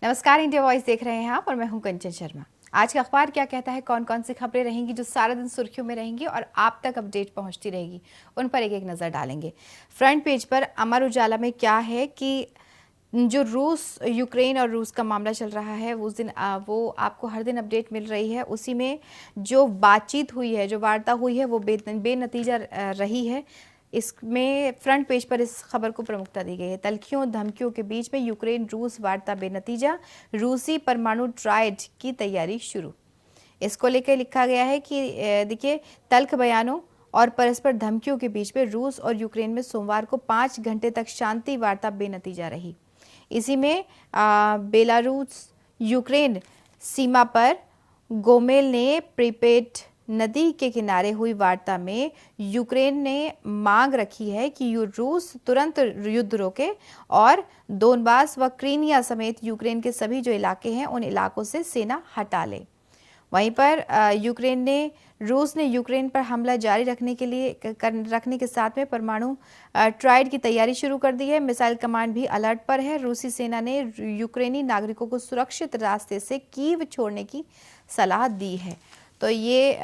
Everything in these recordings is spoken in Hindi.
नमस्कार, इंडिया वॉइस देख रहे हैं आप और मैं हूं कंचन शर्मा। आज का अखबार क्या कहता है, कौन कौन सी खबरें रहेंगी जो सारा दिन सुर्खियों में रहेंगी और आप तक अपडेट पहुंचती रहेगी, उन पर एक एक नज़र डालेंगे। फ्रंट पेज पर अमर उजाला में क्या है कि जो रूस यूक्रेन और रूस का मामला चल रहा है उस दिन वो आपको हर दिन अपडेट मिल रही है। उसी में जो बातचीत हुई है, जो वार्ता हुई है वो बेनतीजा रही है। इसमें फ्रंट पेज पर इस खबर को प्रमुखता दी गई है। तल्खियों धमकियों के बीच में यूक्रेन रूस वार्ता बेनतीजा, रूसी परमाणु ट्राइड की तैयारी शुरू। इसको लेकर लिखा गया है कि देखिए, तल्ख बयानों और परस्पर धमकियों के बीच में रूस और यूक्रेन में सोमवार को 5 घंटे तक शांति वार्ता बेनतीजा रही। इसी में बेलारूस यूक्रेन सीमा पर गोमेल ने प्रीपेड नदी के किनारे हुई वार्ता में यूक्रेन ने मांग रखी है कि रूस तुरंत युद्ध रोके और दोनबास व क्रीमिया समेत यूक्रेन के सभी जो इलाके हैं उन इलाकों से सेना हटा ले। वहीं पर रूस ने यूक्रेन पर हमला जारी रखने के साथ में परमाणु ट्राइड की तैयारी शुरू कर दी है। मिसाइल कमांड भी अलर्ट पर है। रूसी सेना ने यूक्रेनी नागरिकों को सुरक्षित रास्ते से कीव छोड़ने की सलाह दी है। तो ये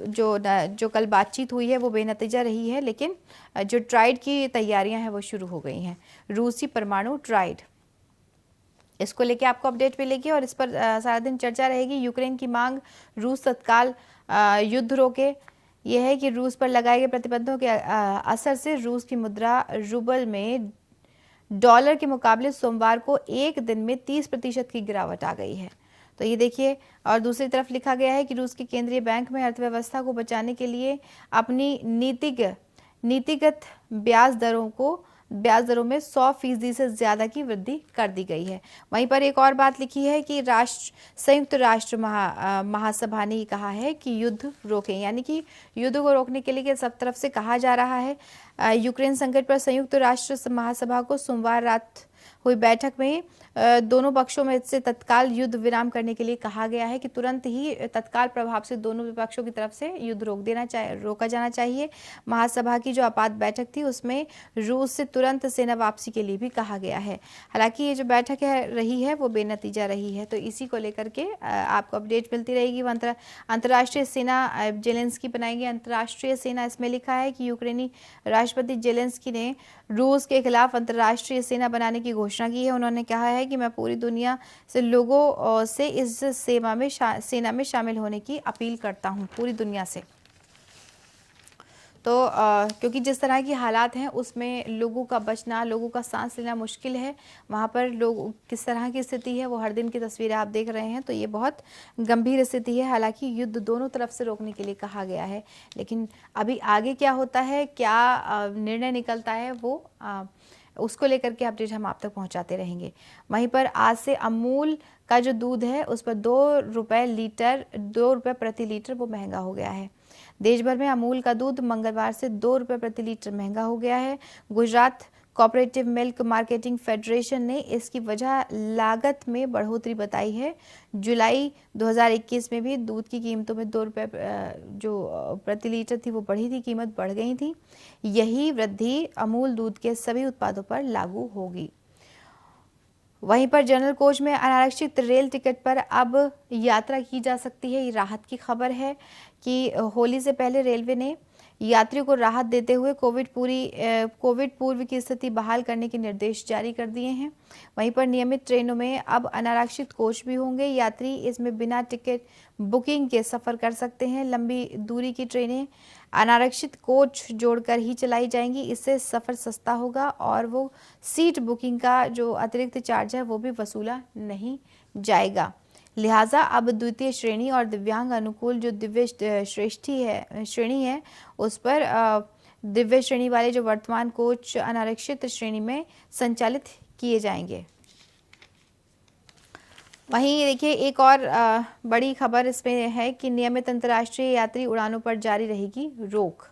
जो कल बातचीत हुई है वो बेनतीजा रही है, लेकिन जो ट्राइड की तैयारियां हैं वो शुरू हो गई हैं। रूसी परमाणु ट्राइड, इसको लेके आपको अपडेट मिलेगी और इस पर सारा दिन चर्चा रहेगी। यूक्रेन की मांग, रूस तत्काल युद्ध रोके। यह है कि रूस पर लगाए गए प्रतिबंधों के असर से रूस की मुद्रा रूबल में डॉलर के मुकाबले सोमवार को एक दिन में 30% की गिरावट आ गई है। तो ये देखिए, और दूसरी तरफ लिखा गया है कि रूस के केंद्रीय बैंक में अर्थव्यवस्था को बचाने के लिए अपनी नीतिगत ब्याज दरों में 100% से ज्यादा की वृद्धि कर दी गई है। वहीं पर एक और बात लिखी है कि संयुक्त राष्ट्र महासभा ने कहा है कि युद्ध रोकें, यानी कि युद्ध को रोकने के लिए सब तरफ से कहा जा रहा है। यूक्रेन संकट पर संयुक्त राष्ट्र महासभा को सोमवार रात हुई बैठक में दोनों पक्षों में से तत्काल युद्ध विराम करने के लिए कहा गया है कि तुरंत ही तत्काल प्रभाव से दोनों विपक्षों की तरफ से युद्ध रोका जाना चाहिए। महासभा की जो आपात बैठक थी उसमें रूस से तुरंत सेना वापसी के लिए भी कहा गया है। हालांकि ये जो बैठक रही है वो बेनतीजा रही है। तो इसी को लेकर के आपको अपडेट मिलती रहेगी। अंतर्राष्ट्रीय सेना जेलेंस्की बनाएंगे अंतर्राष्ट्रीय सेना। इसमें लिखा है कि यूक्रेनी राष्ट्रपति जेलेंस्की ने रूस के खिलाफ अंतर्राष्ट्रीय सेना बनाने की घोषणा की है। उन्होंने कहा है कि मैं पूरी दुनिया से लोगों से इस सेना में शामिल होने की अपील करता हूं, पूरी दुनिया से। तो क्योंकि जिस तरह की हालात हैं उसमें लोगों का बचना, लोगों का सांस लेना मुश्किल है। वहाँ पर लोग किस तरह की स्थिति है वो हर दिन की तस्वीरें आप देख रहे हैं। तो ये बहुत गंभीर स्थिति है। हालांकि युद्ध दोनों तरफ से रोकने के लिए कहा गया है, लेकिन अभी आगे क्या होता है, क्या निर्णय निकलता है, वो उसको लेकर के अपडेट हम आप तक पहुंचाते रहेंगे। वहीं पर आज से अमूल का जो दूध है उस पर 2 रुपये प्रति लीटर वो महंगा हो गया है। देश भर में अमूल का दूध मंगलवार से 2 रुपये प्रति लीटर महंगा हो गया है। Gujarat cooperative milk marketing federation ने इसकी वजह लागत में बढ़ोतरी बताई है। जुलाई 2021 में भी दूध की कीमतों में 2 रुपये जो प्रति लीटर थी वो बढ़ी थी, कीमत बढ़ गई थी। यही वृद्धि अमूल दूध के सभी उत्पादों पर लागू होगी। वहीं पर जनरल कोच में अनारक्षित रेल टिकट पर अब यात्रा की जा सकती है। ये राहत की खबर है कि होली से पहले रेलवे ने यात्रियों को राहत देते हुए कोविड पूर्व की स्थिति बहाल करने के निर्देश जारी कर दिए हैं। वहीं पर नियमित ट्रेनों में अब अनारक्षित कोच भी होंगे। यात्री इसमें बिना टिकट बुकिंग के सफर कर सकते हैं। लंबी दूरी की ट्रेनें अनारक्षित कोच जोड़कर ही चलाई जाएंगी। इससे सफर सस्ता होगा और वो सीट बुकिंग का जो अतिरिक्त चार्ज है वो भी वसूला नहीं जाएगा। लिहाजा अब द्वितीय श्रेणी और दिव्यांग अनुकूल जो दिव्य श्रेणी है उस पर दिव्य श्रेणी वाले जो वर्तमान कोच अनारक्षित श्रेणी में संचालित किए जाएंगे। वहीं देखिए, एक और बड़ी खबर इसमें है कि नियमित अंतर्राष्ट्रीय यात्री उड़ानों पर जारी रहेगी रोक।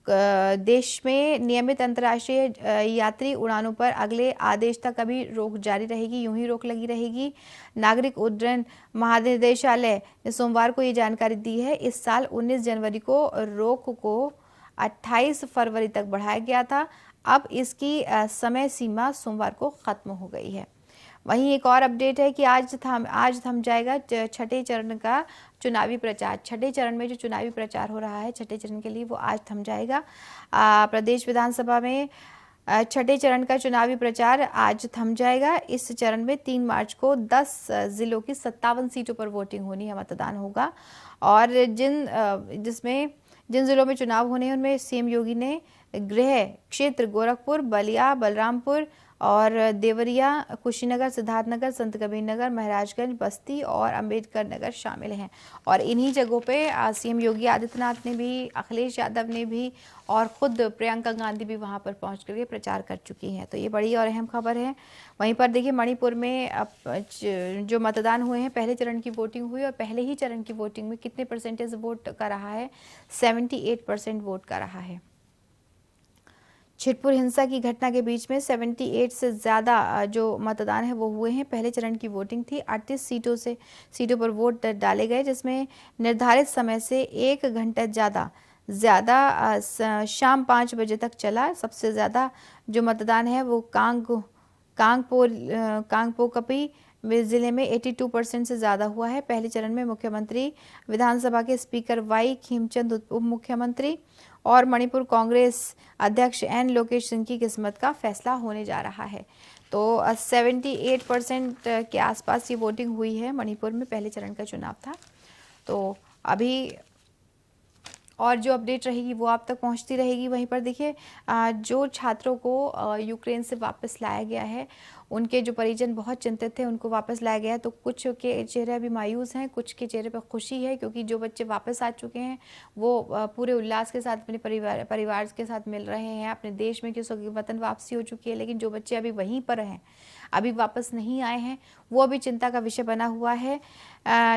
देश में नियमित अंतर्राष्ट्रीय यात्री उड़ानों पर अगले आदेश तक अभी रोक जारी रहेगी, यूं ही रोक लगी रहेगी। नागरिक उड्डयन महानिदेशालय ने सोमवार को ये जानकारी दी है। इस साल 19 जनवरी को रोक को 28 फरवरी तक बढ़ाया गया था। अब इसकी समय सीमा सोमवार को खत्म हो गई है। वहीं एक और अपडेट है कि आज थम जाएगा छठे चरण का चुनावी प्रचार। छठे चरण में जो चुनावी प्रचार हो रहा है छठे चरण के लिए, वो आज थम जाएगा। प्रदेश विधानसभा में छठे चरण का चुनावी प्रचार आज थम जाएगा। इस चरण में 3 मार्च को 10 जिलों की 57 सीटों पर वोटिंग होनी है, मतदान होगा। और जिन जिलों में चुनाव होने हैं उनमें सीएम योगी ने गृह क्षेत्र गोरखपुर, बलिया, बलरामपुर और देवरिया, कुशीनगर, सिद्धार्थनगर, संत कबीर नगर, महाराजगंज, बस्ती और अंबेडकर नगर शामिल हैं। और इन्हीं जगहों पे सीएम योगी आदित्यनाथ ने भी, अखिलेश यादव ने भी और खुद प्रियंका गांधी भी वहां पर पहुंच करके प्रचार कर चुकी हैं। तो ये बड़ी और अहम खबर है। वहीं पर देखिए मणिपुर में जो मतदान हुए हैं, पहले चरण की वोटिंग हुई और पहले ही चरण की वोटिंग में कितने परसेंटेज वोट का रहा है? 78% वोट का रहा है। छिटपुर हिंसा की घटना के बीच में 78 से ज़्यादा जो मतदान है वो हुए हैं। पहले चरण की वोटिंग थी। 38 सीटों पर वोट डाले गए, जिसमें निर्धारित समय से 1 घंटा ज़्यादा शाम 5 बजे तक चला। सबसे ज़्यादा जो मतदान है वो कांगपोकपी जिले में 82% से ज़्यादा हुआ है। पहले चरण में मुख्यमंत्री, विधानसभा के स्पीकर वाई खीमचंद उप मुख्यमंत्री और मणिपुर कांग्रेस अध्यक्ष एन लोकेश सिंह की किस्मत का फैसला होने जा रहा है। तो 78% के आसपास ये वोटिंग हुई है मणिपुर में, पहले चरण का चुनाव था। तो अभी और जो अपडेट रहेगी वो आप तक पहुंचती रहेगी। वहीं पर देखिए जो छात्रों को यूक्रेन से वापस लाया गया है, उनके जो परिजन बहुत चिंतित थे, उनको वापस लाया गया है। तो कुछ के चेहरे अभी मायूस हैं, कुछ के चेहरे पर खुशी है, क्योंकि जो बच्चे वापस आ चुके हैं वो पूरे उल्लास के साथ अपने परिवार के साथ मिल रहे हैं अपने देश में, क्योंकि वतन वापसी हो चुकी है। लेकिन जो बच्चे अभी वहीं पर हैं, अभी वापस नहीं आए हैं, वो अभी चिंता का विषय बना हुआ है।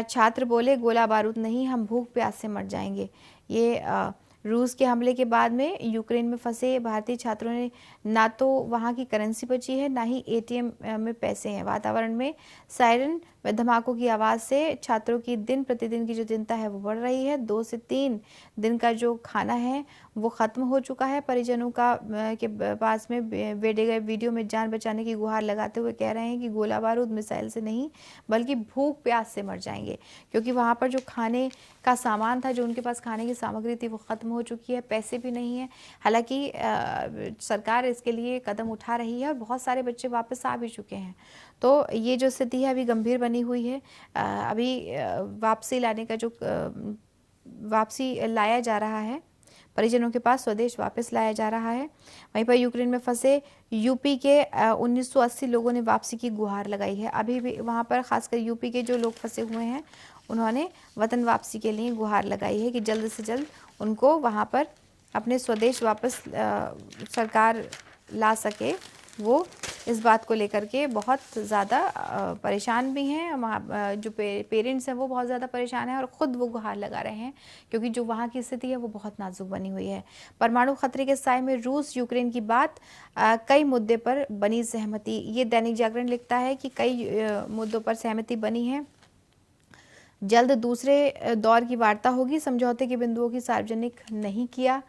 छात्र बोले, गोला बारूद नहीं, हम भूख प्यास से मर जाएंगे। ये रूस के हमले के बाद में यूक्रेन में फंसे भारतीय छात्रों ने ना तो वहाँ की करेंसी बची है, ना ही एटीएम में पैसे हैं। वातावरण में सायरन व धमाकों की आवाज़ से छात्रों की दिन प्रतिदिन की जो चिंता है वो बढ़ रही है। 2 से 3 दिन का जो खाना है वो ख़त्म हो चुका है। परिजनों के पास में भेजे गए वीडियो में जान बचाने की गुहार लगाते हुए कह रहे हैं कि गोला बारूद मिसाइल से नहीं, बल्कि भूख प्यास से मर जाएंगे, क्योंकि वहाँ पर जो खाने का सामान था, जो उनके पास खाने की सामग्री थी, वो ख़त्म हो चुकी है, पैसे भी नहीं है। हालांकि सरकार इसके लिए कदम उठा रही है और बहुत सारे बच्चे वापस आ भी चुके हैं। तो ये जो स्थिति है अभी गंभीर बनी हुई है। अभी वापसी लाया जा रहा है, परिजनों के पास स्वदेश वापस लाया जा रहा है। वहीं पर यूक्रेन में फंसे यूपी के 1980 लोगों ने वापसी की गुहार लगाई है। अभी भी वहां पर खासकर यूपी के जो लोग फंसे हुए हैं, उन्होंने वतन वापसी के लिए गुहार लगाई है कि जल्द से जल्द उनको वहां पर अपने स्वदेश वापस सरकार ला सके। वो इस बात को लेकर के बहुत ज़्यादा परेशान भी हैं। जो पेरेंट्स हैं वो बहुत ज़्यादा परेशान हैं और ख़ुद वो गुहार लगा रहे हैं, क्योंकि जो वहाँ की स्थिति है वो बहुत नाजुक बनी हुई है। परमाणु खतरे के साए में रूस यूक्रेन की बात, कई मुद्दे पर बनी सहमति। ये दैनिक जागरण लिखता है कि कई मुद्दों पर सहमति बनी है। जल्द दूसरे दौर की वार्ता होगी। समझौते के बिंदुओं की सार्वजनिक नहीं किया।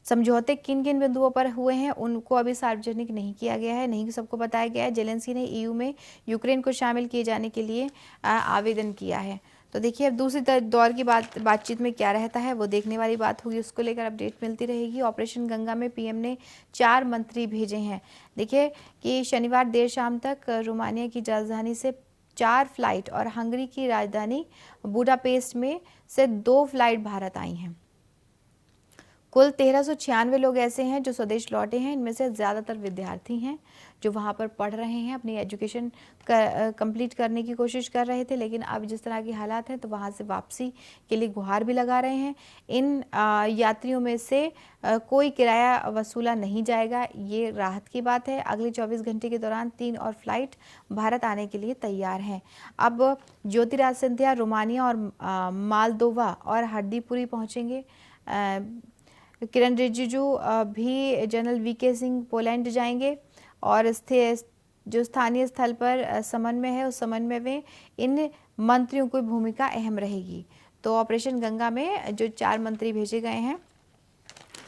समझौते किन किन बिंदुओं पर हुए हैं उनको अभी सार्वजनिक नहीं किया गया है, नहीं सबको बताया गया है। जेलेंस्की ने ईयू में यूक्रेन को शामिल किए जाने के लिए आवेदन किया है। तो देखिए अब दूसरी दौर की बातचीत में क्या रहता है वो देखने वाली बात होगी, उसको लेकर अपडेट मिलती रहेगी। ऑपरेशन गंगा में पीएम ने 4 मंत्री भेजे हैं। देखिए कि शनिवार देर शाम तक रोमानिया की राजधानी से 4 फ्लाइट और हंगरी की राजधानी बुडापेस्ट में से 2 फ्लाइट भारत आई हैं। कुल 1396 लोग ऐसे हैं जो स्वदेश लौटे हैं। इनमें से ज़्यादातर विद्यार्थी हैं जो वहाँ पर पढ़ रहे हैं, अपनी एजुकेशन कंप्लीट करने की कोशिश कर रहे थे। लेकिन अब जिस तरह के हालात हैं तो वहाँ से वापसी के लिए गुहार भी लगा रहे हैं। इन यात्रियों में से कोई किराया वसूला नहीं जाएगा, ये राहत की बात है। अगले 24 घंटे के दौरान 3 और फ्लाइट भारत आने के लिए तैयार हैं। अब ज्योतिराज सिंधिया रोमानिया और मालदोवा और हड्डीपुरी पहुँचेंगे। किरण रिजिजू भी जनरल वीके सिंह पोलैंड जाएंगे और जो स्थानीय स्थल पर समन्वय है उस समन्वय में इन मंत्रियों की भूमिका अहम रहेगी। तो ऑपरेशन गंगा में जो 4 मंत्री भेजे गए हैं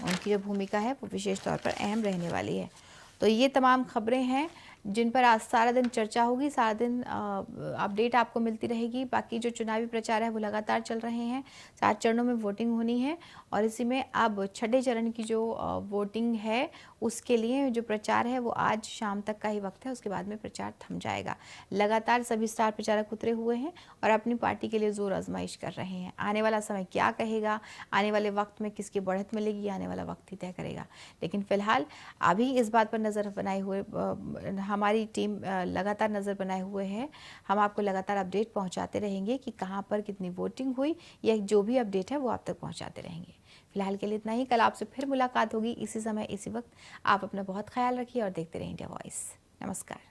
उनकी जो भूमिका है वो विशेष तौर पर अहम रहने वाली है। तो ये तमाम खबरें हैं जिन पर आज सारा दिन चर्चा होगी, सारा दिन अपडेट आपको मिलती रहेगी। बाकी जो चुनावी प्रचार है वो लगातार चल रहे हैं, 4 चरणों में वोटिंग होनी है और इसी में अब छठे चरण की जो वोटिंग है उसके लिए जो प्रचार है वो आज शाम तक का ही वक्त है, उसके बाद में प्रचार थम जाएगा। लगातार सभी स्टार प्रचारक उतरे हुए हैं और अपनी पार्टी के लिए जोर आजमाइश कर रहे हैं। आने वाला समय क्या कहेगा, आने वाले वक्त में किसकी बढ़त मिलेगी, आने वाला वक्त ही तय करेगा। लेकिन फिलहाल अभी इस बात पर नज़र बनाए हुए हमारी टीम लगातार नज़र बनाए हुए है। हम आपको लगातार अपडेट पहुंचाते रहेंगे कि कहां पर कितनी वोटिंग हुई, या जो भी अपडेट है वो आप तक पहुंचाते रहेंगे। फिलहाल के लिए इतना ही। कल आपसे फिर मुलाकात होगी इसी समय इसी वक्त। आप अपना बहुत ख्याल रखिए और देखते रहिए इंडिया वॉइस। नमस्कार।